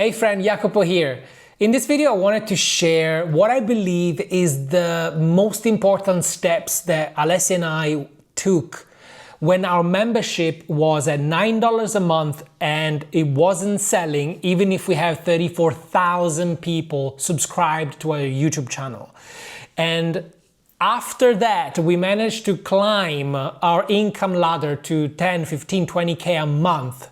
Hey friend, Jacopo here. In this video I wanted to share what I believe is the most important steps that Alessia and I took when our membership was at $9 a month and it wasn't selling, even if we have 34,000 people subscribed to our YouTube channel. And after that, we managed to climb our income ladder to 10, 15, 20K a month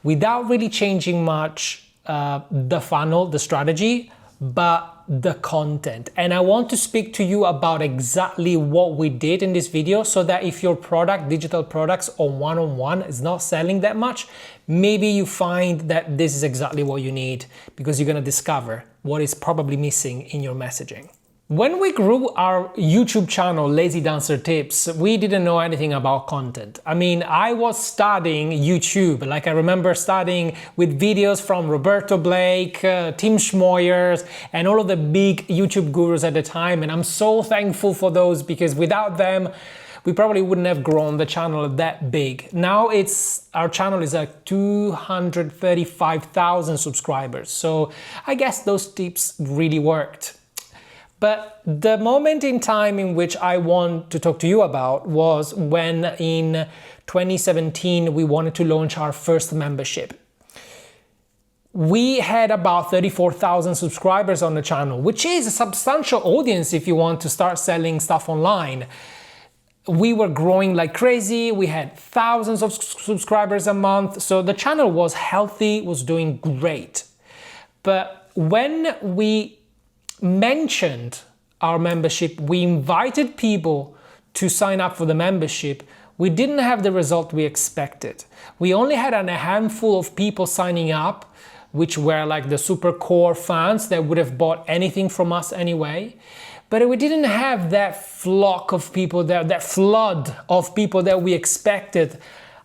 without really changing much the funnel, the strategy, but the content. And I want to speak to you about exactly what we did in this video so that if your product, digital products or one-on-one is not selling that much, maybe you find that this is exactly what you need because you're gonna discover what is probably missing in your messaging. When we grew our YouTube channel, Lazy Dancer Tips, we didn't know anything about content. I mean, I was studying YouTube. Like I remember studying with videos from Roberto Blake, Tim Schmoyers, and all of the big YouTube gurus at the time. And I'm so thankful for those because without them, we probably wouldn't have grown the channel that big. Now our channel is at 235,000 subscribers. So I guess those tips really worked. But the moment in time in which I want to talk to you about was when in 2017 we wanted to launch our first membership. We had about 34,000 subscribers on the channel, which is a substantial audience if you want to start selling stuff online. We were growing like crazy, we had thousands of subscribers a month, so the channel was healthy, was doing great. But when we mentioned our membership, we invited people to sign up for the membership, we didn't have the result we expected. We only had a handful of people signing up, which were like the super core fans that would have bought anything from us anyway. But we didn't have that flock of people, that flood of people that we expected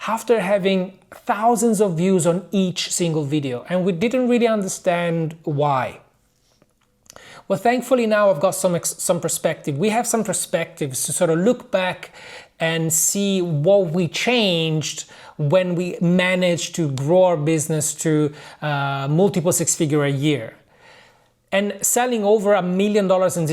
after having thousands of views on each single video. And we didn't really understand why. Well, thankfully now I've got some perspective. We have some perspectives to sort of look back and see what we changed when we managed to grow our business to multiple six-figure a year. And selling over $1 million in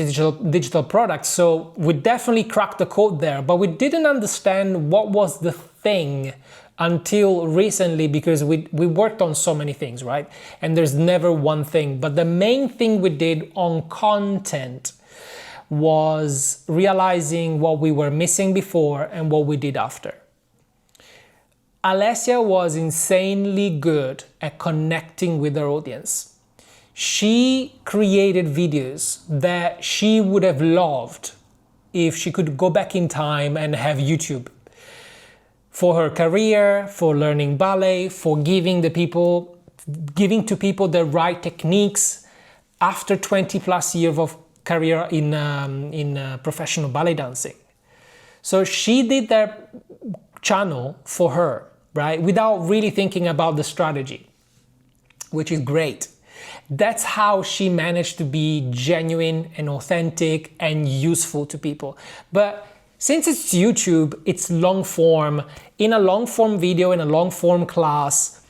digital products. So we definitely cracked the code there, but we didn't understand what was the thing until recently because we worked on so many things, right? And there's never one thing. But the main thing we did on content was realizing what we were missing before and what we did after. Alessia was insanely good at connecting with her audience. She created videos that she would have loved if she could go back in time and have YouTube. For her career, for learning ballet, for giving to people the right techniques after 20 plus years of career in professional ballet dancing. So she did that channel for her, right? Without really thinking about the strategy, which is great. That's how she managed to be genuine and authentic and useful to people. But since it's YouTube, it's long form. In a long form video, in a long form class,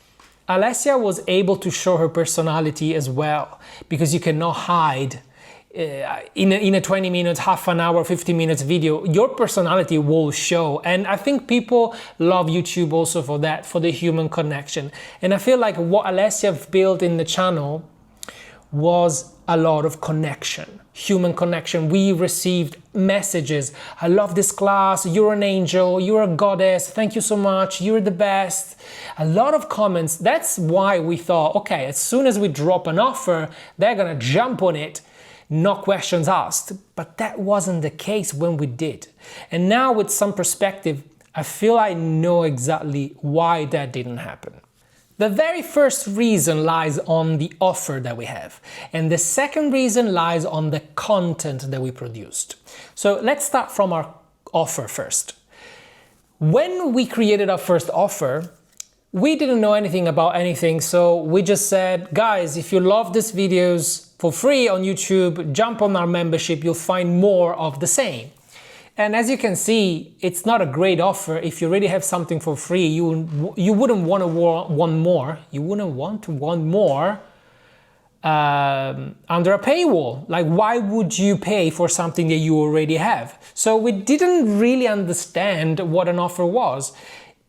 Alessia was able to show her personality as well, because you cannot hide in a 20 minutes, half an hour, 50 minutes video, your personality will show. And I think people love YouTube also for that, for the human connection. And I feel like what Alessia built in the channel was a lot of connection, human connection. We received messages. I love this class. You're an angel. You're a goddess. Thank you so much. You're the best. A lot of comments. That's why we thought, okay, as soon as we drop an offer, they're going to jump on it. No questions asked. But that wasn't the case when we did. And now with some perspective, I feel I know exactly why that didn't happen. The very first reason lies on the offer that we have, and the second reason lies on the content that we produced. So let's start from our offer first. When we created our first offer, we didn't know anything about anything, so we just said, guys, if you love these videos for free on YouTube, jump on our membership, you'll find more of the same. And as you can see, it's not a great offer. If you already have something for free, you wouldn't want to want more. You wouldn't want to want more under a paywall. Like, why would you pay for something that you already have? So we didn't really understand what an offer was.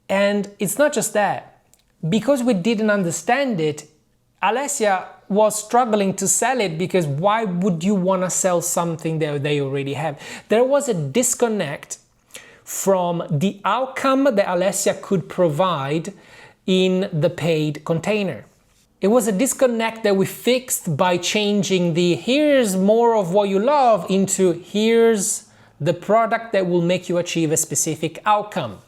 And it's not just that. Because we didn't understand it, Alessia was struggling to sell it, because why would you want to sell something that they already have? There was a disconnect from the outcome that Alessia could provide in the paid container. It was a disconnect that we fixed by changing the here's more of what you love into here's the product that will make you achieve a specific outcome.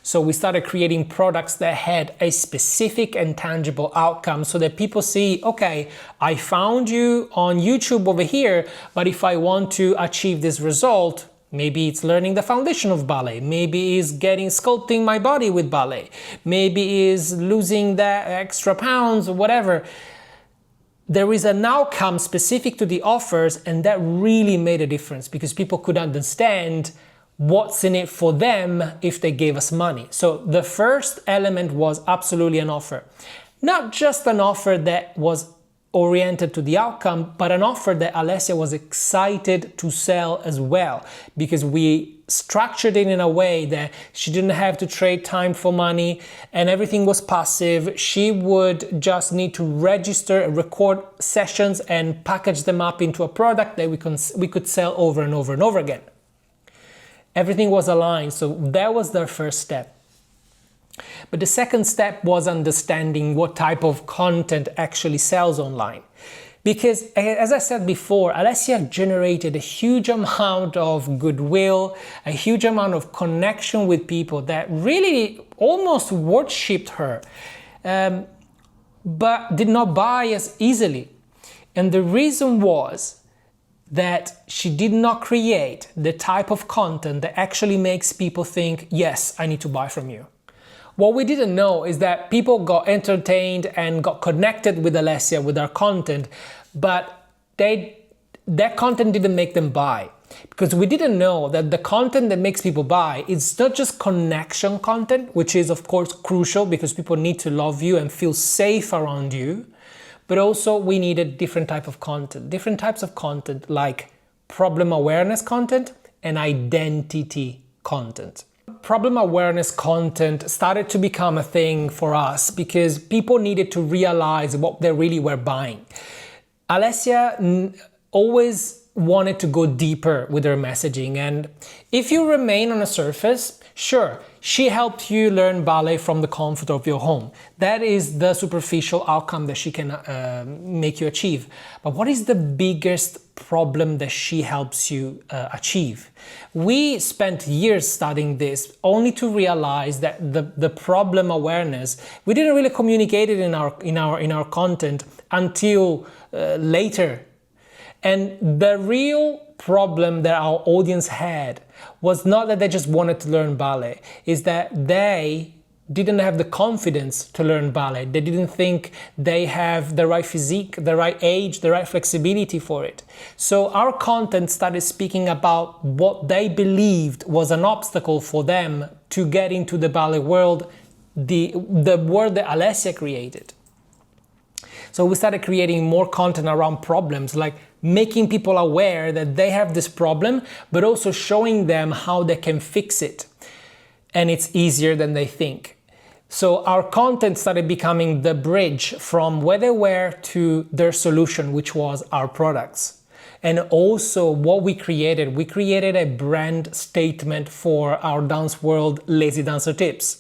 So we started creating products that had a specific and tangible outcome, so that people see, okay, I found you on YouTube over here, but if I want to achieve this result, maybe it's learning the foundation of ballet, maybe it's sculpting my body with ballet, maybe it's losing that extra pounds or whatever. There is an outcome specific to the offers, and that really made a difference, because people could understand what's in it for them if they gave us money. So the first element was absolutely an offer. Not just an offer that was oriented to the outcome, but an offer that Alessia was excited to sell as well, because we structured it in a way that she didn't have to trade time for money and everything was passive. She would just need to register, record sessions and package them up into a product that we could sell over and over and over again. Everything was aligned, so that was the first step. But the second step was understanding what type of content actually sells online. Because, as I said before, Alessia generated a huge amount of goodwill, a huge amount of connection with people that really almost worshipped her, but did not buy as easily. And the reason was that she did not create the type of content that actually makes people think, yes, I need to buy from you. What we didn't know is that people got entertained and got connected with Alessia, with our content, but that content didn't make them buy. Because we didn't know that the content that makes people buy is not just connection content, which is of course crucial because people need to love you and feel safe around you, but also we needed different types of content like problem awareness content and identity content. Problem awareness content started to become a thing for us because people needed to realize what they really were buying. Alessia always wanted to go deeper with her messaging, and if you remain on a surface, sure, she helped you learn ballet from the comfort of your home. That is the superficial outcome that she can make you achieve. But what is the biggest problem that she helps you achieve? We spent years studying this only to realize that the problem awareness, we didn't really communicate it in our content until later. And the real problem that our audience had was not that they just wanted to learn ballet, is that they didn't have the confidence to learn ballet. They didn't think they have the right physique, the right age, the right flexibility for it. So our content started speaking about what they believed was an obstacle for them to get into the ballet world, the world that Alessia created. So we started creating more content around problems, like making people aware that they have this problem, but also showing them how they can fix it. And it's easier than they think. So our content started becoming the bridge from where they were to their solution, which was our products. And also what we created a brand statement for our dance world, Lazy Dancer Tips.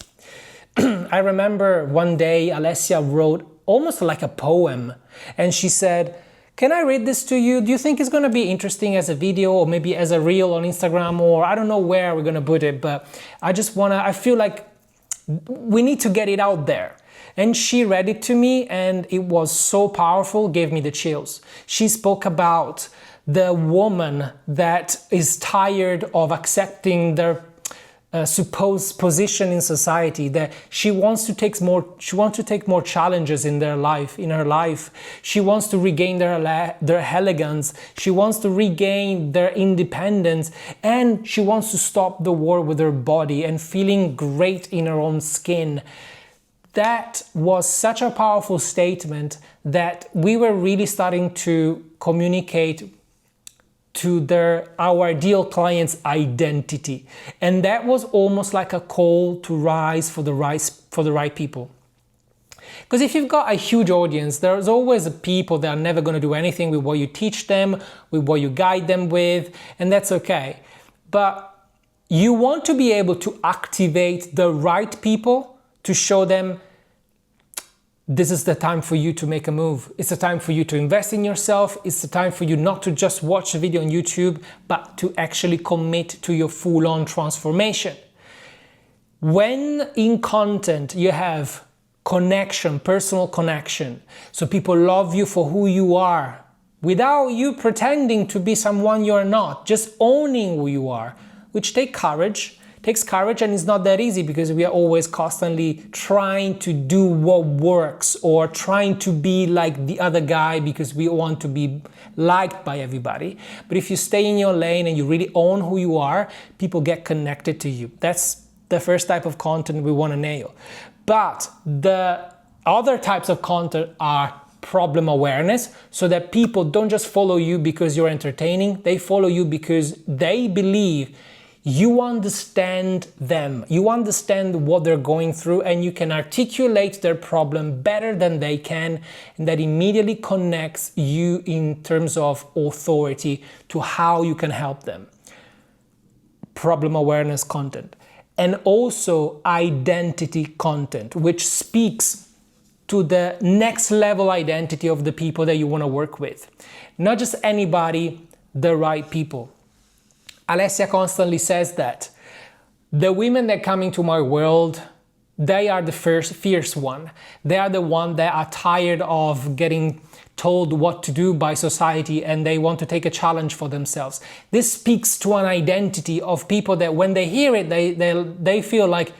I remember one day Alessia wrote almost like a poem, and she said, "Can I read this to you? Do you think it's going to be interesting as a video or maybe as a reel on Instagram, or I don't know where we're going to put it, but I feel like we need to get it out there." And she read it to me and it was so powerful, gave me the chills. She spoke about the woman that is tired of accepting their supposed position in society, that she wants to take more challenges in her life. She wants to regain their elegance. She wants to regain their independence, and she wants to stop the war with her body and feeling great in her own skin. that was such a powerful statement that we were really starting to communicate to our ideal client's identity. And that was almost like a call to rise for the right people. Because if you've got a huge audience, there's always people that are never going to do anything with what you teach them, with what you guide them with, and that's okay. But you want to be able to activate the right people to show them this is the time for you to make a move. It's the time for you to invest in yourself. It's the time for you not to just watch a video on YouTube, but to actually commit to your full-on transformation. When in content you have connection, personal connection, so people love you for who you are, without you pretending to be someone you're not, just owning who you are, which takes courage, and it's not that easy because we are always constantly trying to do what works or trying to be like the other guy because we want to be liked by everybody. But if you stay in your lane and you really own who you are, people get connected to you. That's the first type of content we want to nail. But the other types of content are problem awareness, so that people don't just follow you because you're entertaining, they follow you because they believe you understand them, you understand what they're going through, and you can articulate their problem better than they can, and that immediately connects you in terms of authority to how you can help them. Problem awareness content. And also identity content, which speaks to the next level identity of the people that you want to work with. Not just anybody, the right people. Alessia constantly says that the women that come into my world, they are the first fierce one. They are the one that are tired of getting told what to do by society, and they want to take a challenge for themselves. This speaks to an identity of people that when they hear it, they feel like,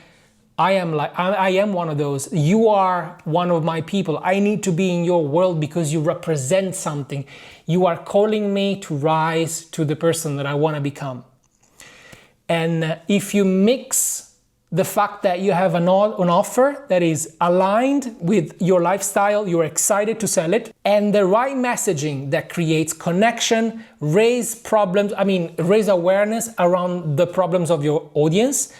I am one of those. You are one of my people. I need to be in your world because you represent something. You are calling me to rise to the person that I want to become. And if you mix the fact that you have an offer that is aligned with your lifestyle, you're excited to sell it, and the right messaging that creates connection, raise awareness around the problems of your audience,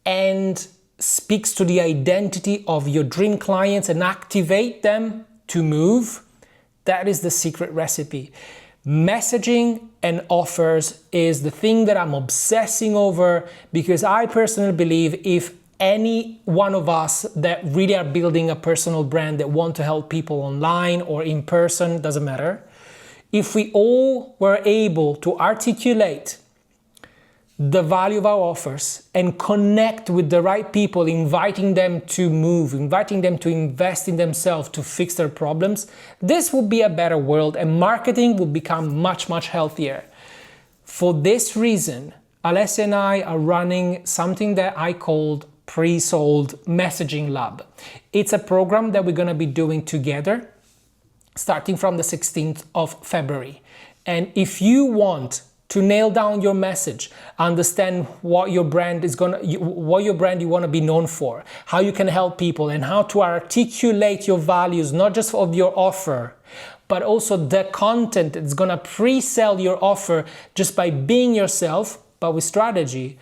and speaks to the identity of your dream clients and activate them to move, that is the secret recipe. Messaging and offers is the thing that I'm obsessing over, because I personally believe if any one of us that really are building a personal brand that want to help people online or in person, doesn't matter, if we all were able to articulate the value of our offers and connect with the right people, inviting them to move, inviting them to invest in themselves to fix their problems, this would be a better world and marketing would become much, much healthier. For this reason, Alessia and I are running something that I called Pre-Sold Messaging Lab. It's a program that we're going to be doing together starting from the 16th of February. And if you want to nail down your message, understand what your brand you want to be known for, how you can help people, and how to articulate your values, not just of your offer, but also the content that's going to pre-sell your offer just by being yourself, but with strategy,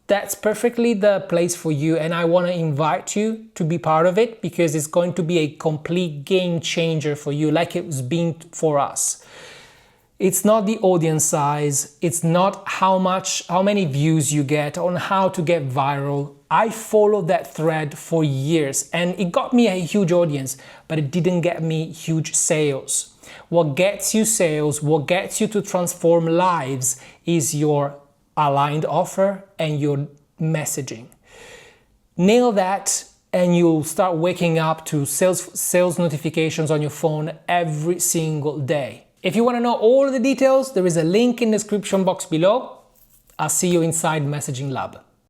that's perfectly the place for you. And I want to invite you to be part of it, because it's going to be a complete game changer for you, like it was been for us. It's not the audience size, it's not how many views you get on how to get viral. I followed that thread for years and it got me a huge audience, but it didn't get me huge sales. What gets you sales, what gets you to transform lives is your aligned offer and your messaging. Nail that and you'll start waking up to sales notifications on your phone every single day. If you want to know all of the details, there is a link in the description box below. I'll see you inside Messaging Lab.